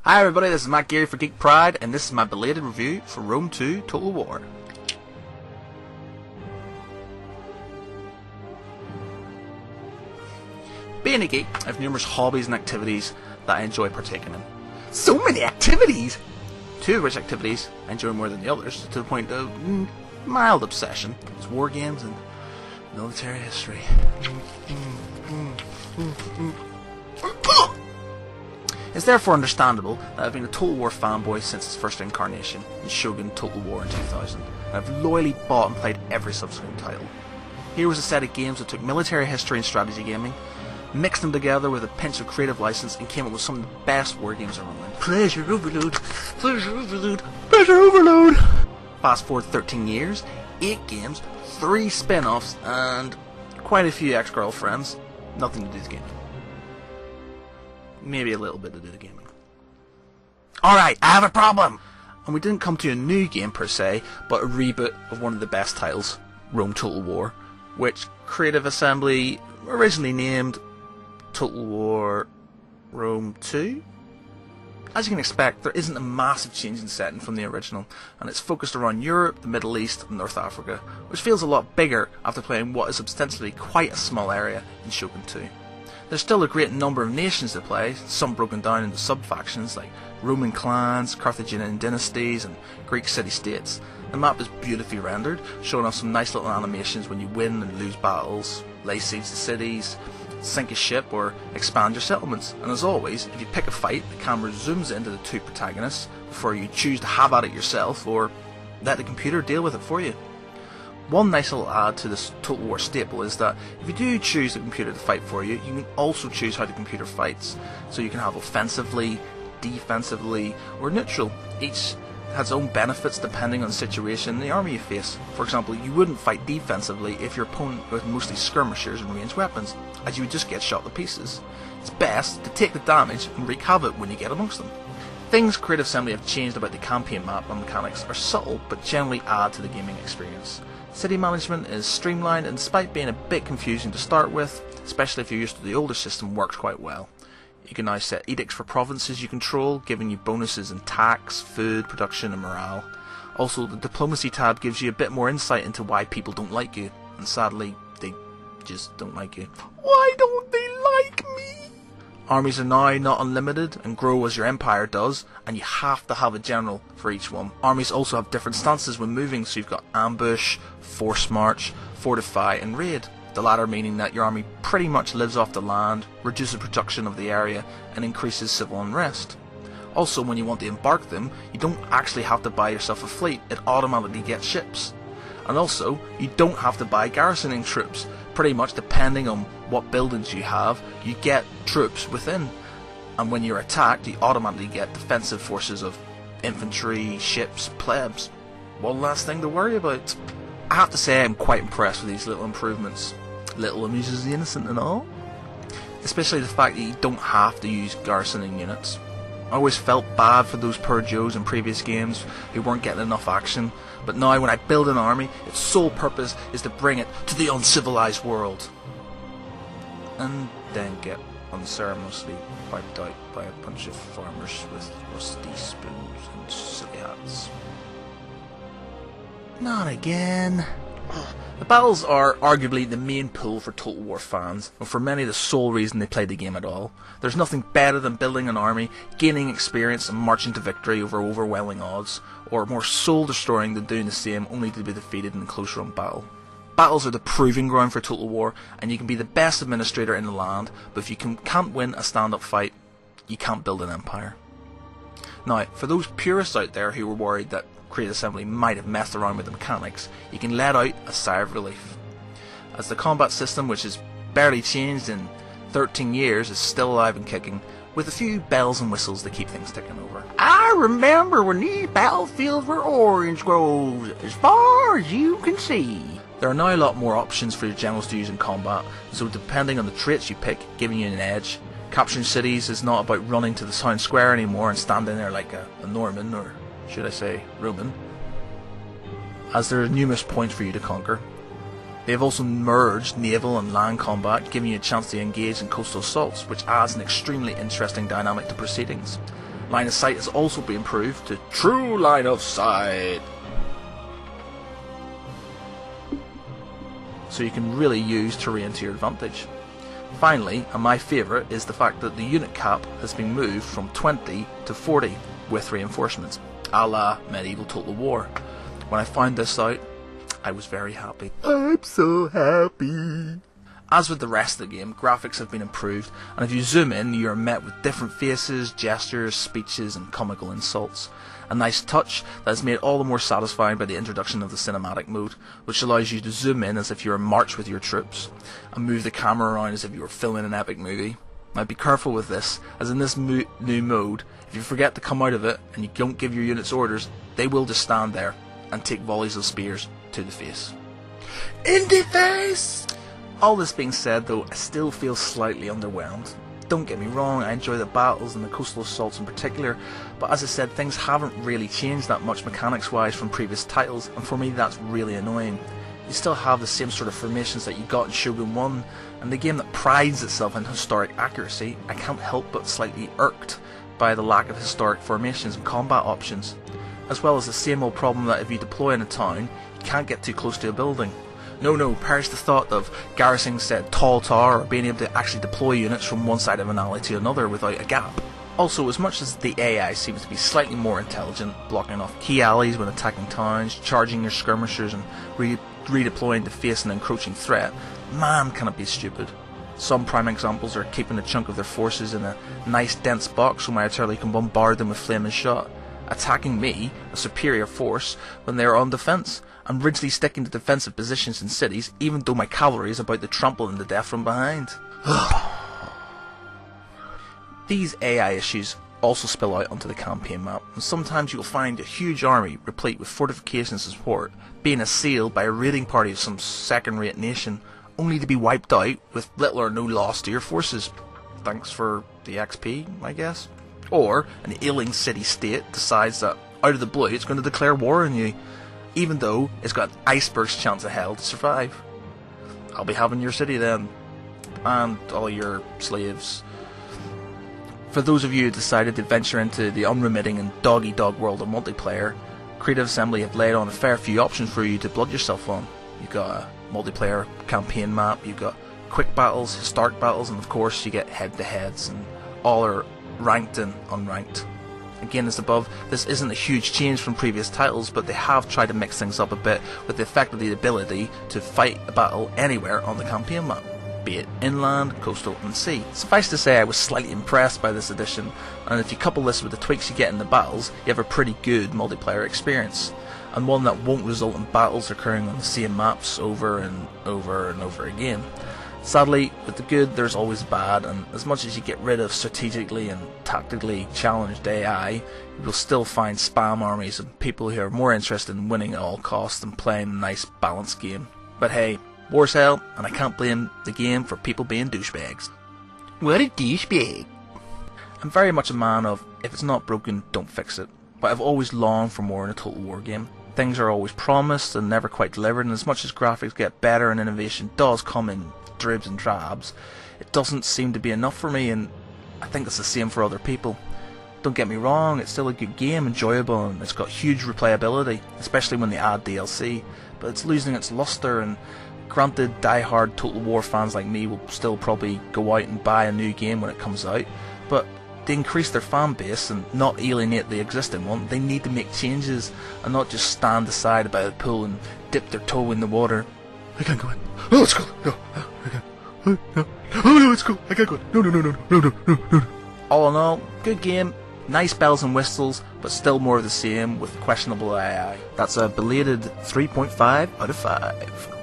Hi everybody, this is Matt Geary for Geek Pride, and this is my belated review for Rome 2 Total War. Being a geek, I have numerous hobbies and activities that I enjoy partaking in. So many activities! Two of which activities I enjoy more than the others, to the point of mild obsession. It's war games and military history. It's therefore understandable that I've been a Total War fanboy since its first incarnation in Shogun Total War in 2000, and I've loyally bought and played every subsequent title. Here was a set of games that took military history and strategy gaming, mixed them together with a pinch of creative license, and came up with some of the best war games around. Pleasure overload! Pleasure overload! Pleasure overload! Fast forward 13 years, 8 games, 3 spin-offs, and quite a few ex-girlfriends. Nothing to do with gaming. Maybe a little bit to do with gaming. Alright, I have a problem! And we didn't come to a new game per se, but a reboot of one of the best titles, Rome Total War, which Creative Assembly originally named Total War Rome 2. As you can expect, there isn't a massive change in setting from the original, and it's focused around Europe, the Middle East, and North Africa, which feels a lot bigger after playing what is ostensibly quite a small area in Shogun 2. There's still a great number of nations to play, some broken down into sub-factions like Roman clans, Carthaginian dynasties, and Greek city-states. The map is beautifully rendered, showing off some nice little animations when you win and lose battles, lay siege to cities, sink a ship, or expand your settlements. And as always, if you pick a fight, the camera zooms into the two protagonists before you choose to have at it yourself, or let the computer deal with it for you. One nice little add to this Total War staple is that if you do choose the computer to fight for you, you can also choose how the computer fights. So you can have offensively, defensively, or neutral. Each has its own benefits depending on the situation and the army you face. For example, you wouldn't fight defensively if your opponent was mostly skirmishers and ranged weapons, as you would just get shot to pieces. It's best to take the damage and wreak havoc when you get amongst them. Things Creative Assembly have changed about the campaign map and mechanics are subtle, but generally add to the gaming experience. City management is streamlined, and despite being a bit confusing to start with, especially if you're used to the older system, works quite well. You can now set edicts for provinces you control, giving you bonuses in tax, food, production and morale. Also, the diplomacy tab gives you a bit more insight into why people don't like you, and sadly, they just don't like you. Why don't they like me? Armies are now not unlimited and grow as your empire does, and you have to have a general for each one. Armies also have different stances when moving, so you've got ambush, force march, fortify and raid. The latter meaning that your army pretty much lives off the land, reduces production of the area and increases civil unrest. Also, when you want to embark them, you don't actually have to buy yourself a fleet, it automatically gets ships. And also, you don't have to buy garrisoning troops. Pretty much depending on what buildings you have, you get troops within. And when you're attacked, you automatically get defensive forces of infantry, ships, plebs. One last thing to worry about. I have to say I'm quite impressed with these little improvements. Little amuses the innocent and all. Especially the fact that you don't have to use garrisoning units. I always felt bad for those poor Joes in previous games who weren't getting enough action, but now when I build an army, its sole purpose is to bring it to the uncivilized world. And then get unceremoniously wiped out by a bunch of farmers with rusty spoons and silly hats. Not again. The battles are arguably the main pull for Total War fans, and for many the sole reason they play the game at all. There's nothing better than building an army, gaining experience and marching to victory over overwhelming odds, or more soul destroying than doing the same only to be defeated in a close run battle. Battles are the proving ground for Total War, and you can be the best administrator in the land, but if you can't win a stand-up fight, you can't build an empire. Now, for those purists out there who were worried that Creative Assembly might have messed around with the mechanics, you can let out a sigh of relief, as the combat system, which has barely changed in 13 years, is still alive and kicking, with a few bells and whistles to keep things ticking over. I remember when these battlefields were orange groves, as far as you can see. There are now a lot more options for your generals to use in combat, so depending on the traits you pick, giving you an edge. Capturing cities is not about running to the town square anymore and standing there like a Norman, or should I say Roman, as there are numerous points for you to conquer. They have also merged naval and land combat, giving you a chance to engage in coastal assaults, which adds an extremely interesting dynamic to proceedings. Line of sight has also been improved to true line of sight, so you can really use terrain to your advantage. Finally, and my favourite, is the fact that the unit cap has been moved from 20 to 40 with reinforcements, a la medieval Total War. When I found this out, I was very happy. I'm so happy. As with the rest of the game, graphics have been improved, and if you zoom in, you are met with different faces, gestures, speeches, and comical insults. A nice touch that is made all the more satisfying by the introduction of the cinematic mode, which allows you to zoom in as if you were in march with your troops, and move the camera around as if you were filming an epic movie. Now be careful with this, as in this new mode, if you forget to come out of it and you don't give your units orders, they will just stand there and take volleys of spears to the face. In the face! All this being said though, I still feel slightly underwhelmed. Don't get me wrong, I enjoy the battles and the coastal assaults in particular, but as I said, things haven't really changed that much mechanics wise from previous titles, and for me that's really annoying. You still have the same sort of formations that you got in Shogun 1, and the game that prides itself in historic accuracy, I can't help but slightly irked by the lack of historic formations and combat options, as well as the same old problem that if you deploy in a town, you can't get too close to a building. No, perish the thought of garrisoning said tall tower or being able to actually deploy units from one side of an alley to another without a gap. Also, as much as the AI seems to be slightly more intelligent, blocking off key alleys when attacking towns, charging your skirmishers and redeploying to face an encroaching threat, man can it be stupid. Some prime examples are keeping a chunk of their forces in a nice dense box so my artillery can bombard them with flaming shot, attacking me, a superior force, when they are on defence, and rigidly sticking to defensive positions in cities even though my cavalry is about to trample them to death from behind. These AI issues also spill out onto the campaign map, and sometimes you will find a huge army replete with fortifications and support being assailed by a raiding party of some second-rate nation, only to be wiped out with little or no loss to your forces. Thanks for the XP, I guess. Or an ailing city-state decides that out of the blue it's going to declare war on you, even though it's got an iceberg's chance of hell to survive. I'll be having your city then, and all your slaves. For those of you who decided to venture into the unremitting and dog-eat-dog world of multiplayer, Creative Assembly have laid on a fair few options for you to blood yourself on. You've got a multiplayer campaign map, you've got quick battles, historic battles, and of course you get head-to-heads, and all are ranked and unranked. Again, as above, this isn't a huge change from previous titles, but they have tried to mix things up a bit with the effect of the ability to fight a battle anywhere on the campaign map, be it inland, coastal and sea. Suffice to say, I was slightly impressed by this addition, and if you couple this with the tweaks you get in the battles, you have a pretty good multiplayer experience, and one that won't result in battles occurring on the same maps over and over and over again. Sadly, with the good there's always bad, and as much as you get rid of strategically and tactically challenged AI, you will still find spam armies and people who are more interested in winning at all costs than playing a nice balanced game. But hey, war's hell, and I can't blame the game for people being douchebags. What a douchebag! I'm very much a man of, if it's not broken, don't fix it. But I've always longed for more in a Total War game. Things are always promised and never quite delivered, and as much as graphics get better and innovation does come in dribs and drabs, it doesn't seem to be enough for me, and I think it's the same for other people. Don't get me wrong, it's still a good game, enjoyable, and it's got huge replayability, especially when they add DLC, but it's losing its luster, and granted, die-hard Total War fans like me will still probably go out and buy a new game when it comes out, but to increase their fan base and not alienate the existing one, they need to make changes and not just stand aside by the pool and dip their toe in the water. I can't go in. Oh, it's cool. No, I can't. Oh no, it's cool. I can't go in. No. All in all, good game. Nice bells and whistles, but still more of the same with questionable AI. That's a belated 3.5 out of 5.